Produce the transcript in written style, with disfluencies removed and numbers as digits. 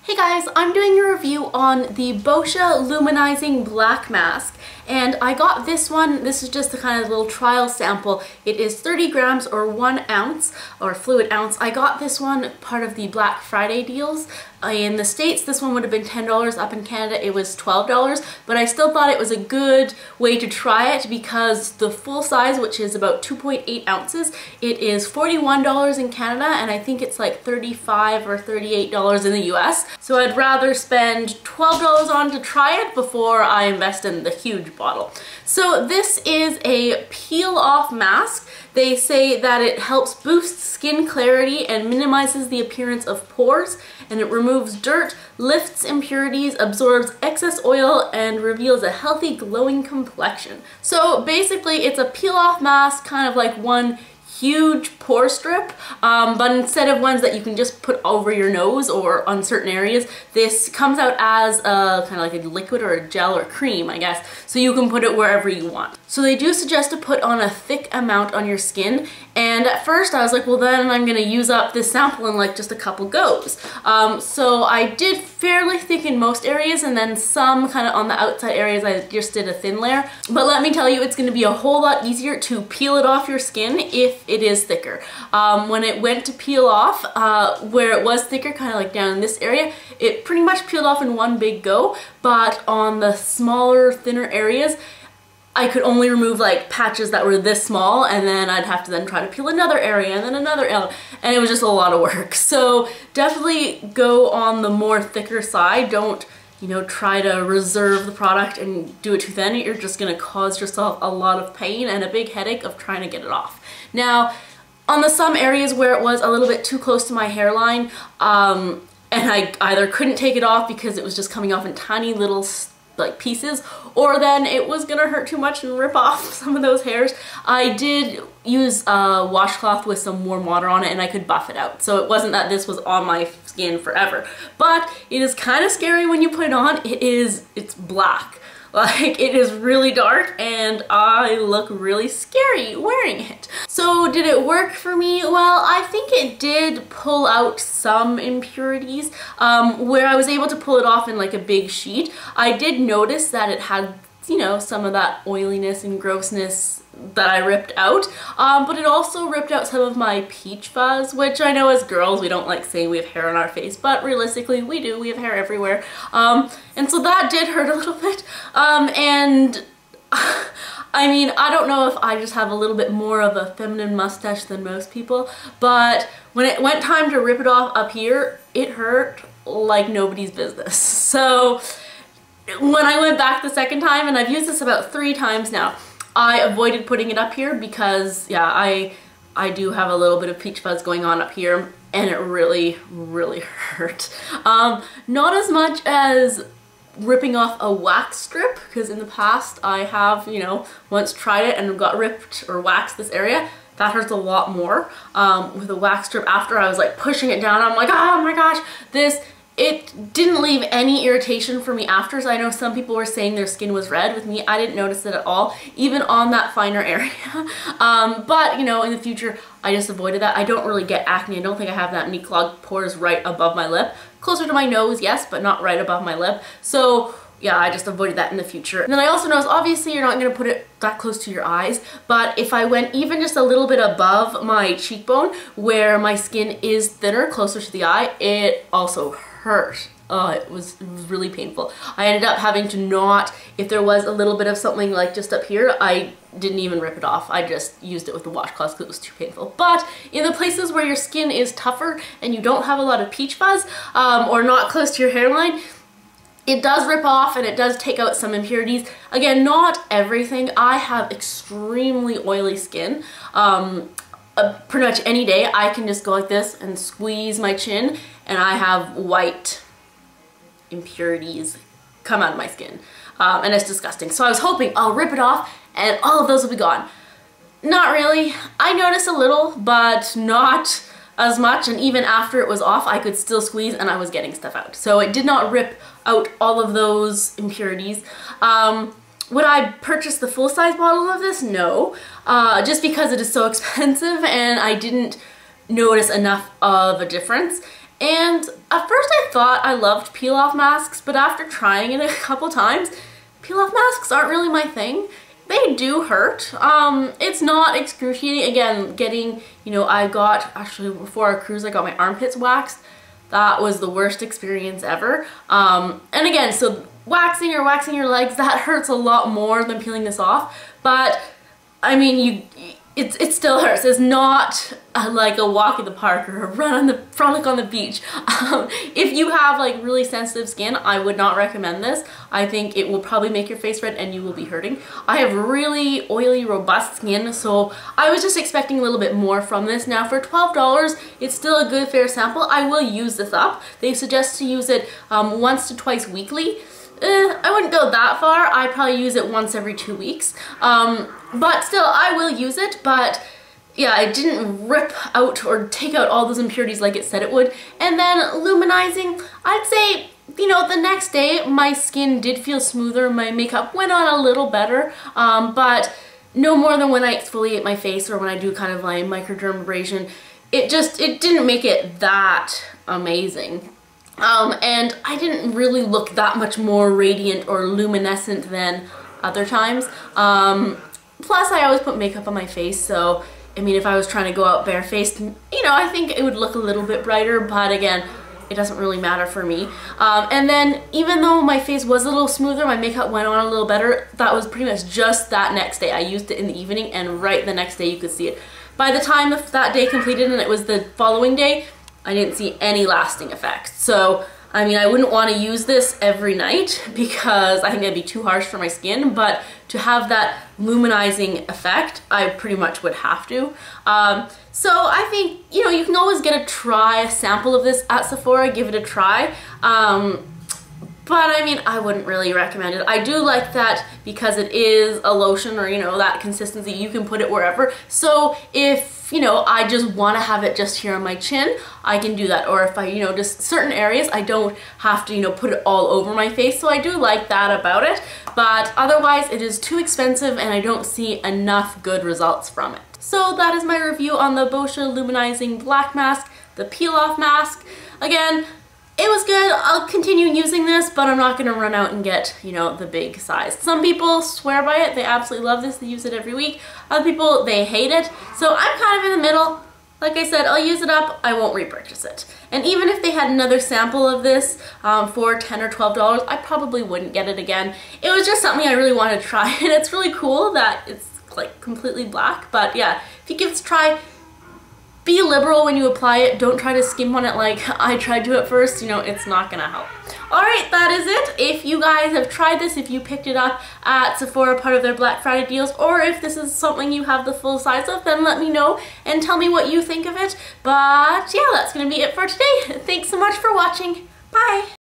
Hey guys, I'm doing a review on the Boscia Luminizing Black Mask, and I got this one. This is just a kind of little trial sample. It is 30 grams or 1 ounce, or fluid ounce. I got this one part of the Black Friday deals. In the States, this one would have been $10. Up in Canada, it was $12, but I still thought it was a good way to try it because the full size, which is about 2.8 ounces, it is $41 in Canada, and I think it's like $35 or $38 in the US. So I'd rather spend $12 on to try it before I invest in the huge bottle. So this is a peel-off mask. They say that it helps boost skin clarity and minimizes the appearance of pores, and it removes dirt, lifts impurities, absorbs excess oil, and reveals a healthy glowing complexion. So basically it's a peel-off mask, kind of like one huge pore strip, but instead of ones that you can just put over your nose or on certain areas, this comes out as a kind of like a liquid or a gel or cream, I guess, so you can put it wherever you want. So they do suggest to put on a thick amount on your skin, and at first I was like, well then I'm gonna use up this sample in like just a couple goes. So I did fairly thick in most areas, and then some kind of on the outside areas I just did a thin layer. But let me tell you, it's gonna be a whole lot easier to peel it off your skin if it is thicker. When it went to peel off, where it was thicker, kind of like down in this area, it pretty much peeled off in one big go, but on the smaller, thinner areas, I could only remove like patches that were this small, and then I'd have to then try to peel another area and then another area, and it was just a lot of work. So definitely go on the more thicker side. Don't, you know, try to reserve the product and do it too thin. You're just gonna cause yourself a lot of pain and a big headache of trying to get it off. Now, on the some areas where it was a little bit too close to my hairline, and I either couldn't take it off because it was just coming off in tiny little like pieces, or then it was gonna hurt too much and rip off some of those hairs, I did use a washcloth with some warm water on it, and I could buff it out. So it wasn't that this was on my skin forever, but it is kind of scary when you put it on. It's black. Like, it is really dark, and I look really scary wearing it. So did it work for me? Well, I think it did pull out some impurities. Where I was able to pull it off in like a big sheet, I did notice that it had, you know, some of that oiliness and grossness that I ripped out, but it also ripped out some of my peach fuzz, which I know as girls we don't like saying we have hair on our face, but realistically we do. We have hair everywhere, and so that did hurt a little bit, and I mean, I don't know if I just have a little bit more of a feminine mustache than most people, but when it went time to rip it off up here, it hurt like nobody's business. So when I went back the second time, and I've used this about 3 times now, I avoided putting it up here because, yeah, I do have a little bit of peach fuzz going on up here, and it really, really hurt. Not as much as ripping off a wax strip, because in the past I have, you know, once tried it and got ripped or waxed this area. That hurts a lot more. With a wax strip, after I was like pushing it down, I'm like, oh my gosh, it didn't leave any irritation for me after. So I know some people were saying their skin was red. With me, I didn't notice it at all, even on that finer area. But, you know, in the future, I just avoided that. I don't really get acne. I don't think I have that many clogged pores right above my lip. Closer to my nose, yes, but not right above my lip. So yeah, I just avoided that in the future. And then I also noticed, obviously you're not gonna put it that close to your eyes, but if I went even just a little bit above my cheekbone, where my skin is thinner, closer to the eye, it also hurt. Oh, it was really painful. I ended up having to not, if there was a little bit of something like just up here, I didn't even rip it off. I just used it with the washcloth because it was too painful. But in the places where your skin is tougher and you don't have a lot of peach fuzz, or not close to your hairline, it does rip off and it does take out some impurities. Again, not everything. I have extremely oily skin. Pretty much any day I can just go like this and squeeze my chin, and I have white impurities come out of my skin, and it's disgusting. So I was hoping I'll rip it off and all of those will be gone. Not really. I noticed a little, but not as much, and even after it was off I could still squeeze and I was getting stuff out. So it did not rip out all of those impurities. Would I purchase the full-size bottle of this? No, just because it is so expensive and I didn't notice enough of a difference. And at first I thought I loved peel-off masks, but after trying it a couple times, peel-off masks aren't really my thing. They do hurt. It's not excruciating. Again, getting, you know, I got, actually before our cruise, I got my armpits waxed. That was the worst experience ever. And again, so waxing your legs, that hurts a lot more than peeling this off. But I mean, it still hurts. It's not like a walk in the park or a run on the frolic on the beach. If you have like really sensitive skin, I would not recommend this. I think it will probably make your face red and you will be hurting. I have really oily, robust skin, so I was just expecting a little bit more from this. Now for $12, it's still a good fair sample. I will use this up. They suggest to use it once to twice weekly. I wouldn't go that far. I probably use it once every 2 weeks. But still, I will use it, but yeah, it didn't rip out or take out all those impurities like it said it would. And then luminizing, I'd say, you know, the next day my skin did feel smoother, my makeup went on a little better, but no more than when I exfoliate my face or when I do kind of like microdermabrasion. It didn't make it that amazing. And I didn't really look that much more radiant or luminescent than other times. Plus I always put makeup on my face, so I mean, if I was trying to go out barefaced, you know, I think it would look a little bit brighter, but again, it doesn't really matter for me. And then even though my face was a little smoother, my makeup went on a little better, that was pretty much just that next day. I used it in the evening and right the next day you could see it. By the time that day completed and it was the following day, I didn't see any lasting effects. So, I mean, I wouldn't want to use this every night because I think that'd be too harsh for my skin, but to have that luminizing effect, I pretty much would have to. So I think, you know, you can always get a sample of this at Sephora, give it a try. But I mean, I wouldn't really recommend it. I do like that because it is a lotion or, you know, that consistency, you can put it wherever. So if, you know, I just want to have it just here on my chin, I can do that. Or if I, you know, just certain areas, I don't have to, you know, put it all over my face. So I do like that about it. But otherwise, it is too expensive and I don't see enough good results from it. So that is my review on the Boscia Luminizing Black Mask, the peel-off mask. Again, it was good. I'll continue using this, but I'm not going to run out and get, you know, the big size. Some people swear by it. They absolutely love this. They use it every week. Other people, they hate it. So I'm kind of in the middle. Like I said, I'll use it up. I won't repurchase it. And even if they had another sample of this for $10 or $12, I probably wouldn't get it again. It was just something I really wanted to try, and it's really cool that it's like completely black. But yeah, if you give it a try, be liberal when you apply it. Don't try to skim on it like I tried to at first. You know, it's not gonna help. Alright, that is it. If you guys have tried this, if you picked it up at Sephora, part of their Black Friday deals, or if this is something you have the full size of, then let me know and tell me what you think of it. But yeah, that's gonna be it for today. Thanks so much for watching. Bye!